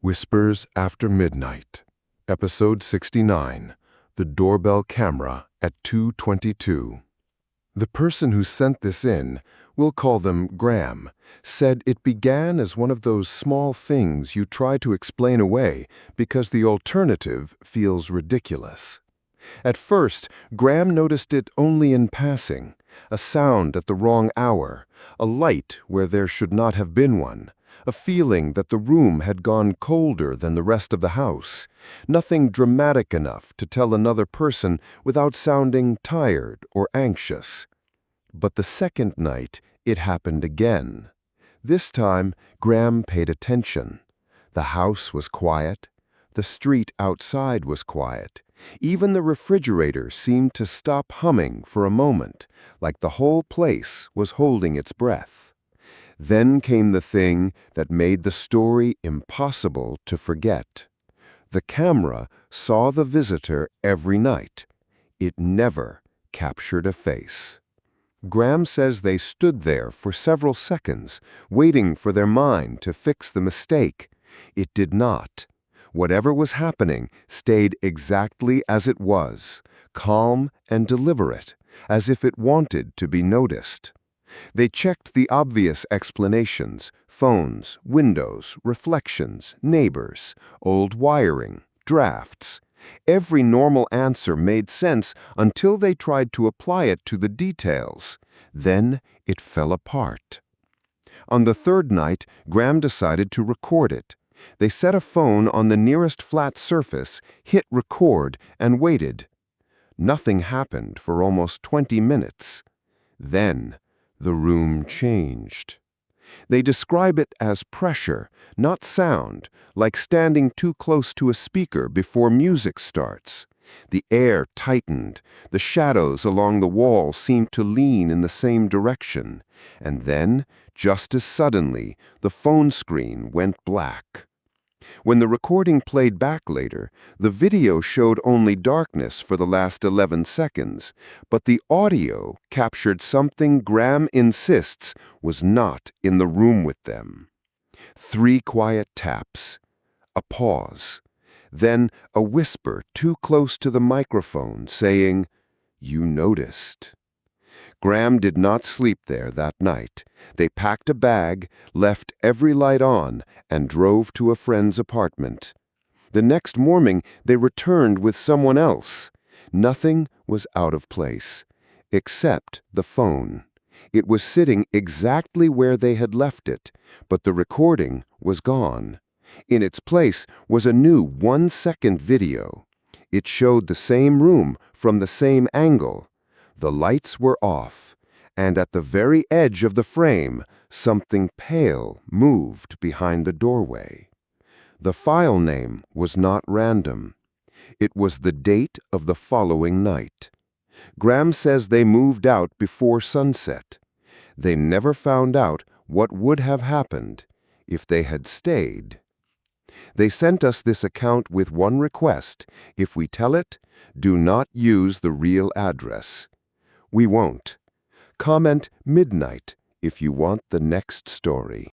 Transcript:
Whispers After Midnight, Episode 69, The Doorbell Camera at 2:22. The person who sent this in, we'll call them Graham, said it began as one of those small things you try to explain away because the alternative feels ridiculous. At first, Graham noticed it only in passing, a sound at the wrong hour, a light where there should not have been one, a feeling that the room had gone colder than the rest of the house, nothing dramatic enough to tell another person without sounding tired or anxious. But the second night, it happened again. This time, Graham paid attention. The house was quiet. The street outside was quiet. Even the refrigerator seemed to stop humming for a moment, like the whole place was holding its breath. Then came the thing that made the story impossible to forget. The camera saw the visitor every night. It never captured a face. Graham says they stood there for several seconds, waiting for their mind to fix the mistake. It did not. Whatever was happening stayed exactly as it was, calm and deliberate, as if it wanted to be noticed. They checked the obvious explanations: phones, windows, reflections, neighbors, old wiring, drafts. Every normal answer made sense until they tried to apply it to the details. Then it fell apart. On the third night, Graham decided to record it. They set a phone on the nearest flat surface, hit record, and waited. Nothing happened for almost 20 minutes. Then the room changed. They describe it as pressure, not sound, like standing too close to a speaker before music starts. The air tightened. The shadows along the wall seemed to lean in the same direction. And then, just as suddenly, the phone screen went black. When the recording played back later, the video showed only darkness for the last 11 seconds, but the audio captured something Graham insists was not in the room with them. 3 quiet taps, a pause, then a whisper too close to the microphone saying, "You noticed." Graham did not sleep there that night. They packed a bag, left every light on, and drove to a friend's apartment. The next morning, they returned with someone else. Nothing was out of place, except the phone. It was sitting exactly where they had left it, but the recording was gone. In its place was a new 1-second video. It showed the same room from the same angle. The lights were off, and at the very edge of the frame, something pale moved behind the doorway. The file name was not random. It was the date of the following night. Graham says they moved out before sunset. They never found out what would have happened if they had stayed. They sent us this account with one request: if we tell it, do not use the real address. We won't. Comment midnight if you want the next story.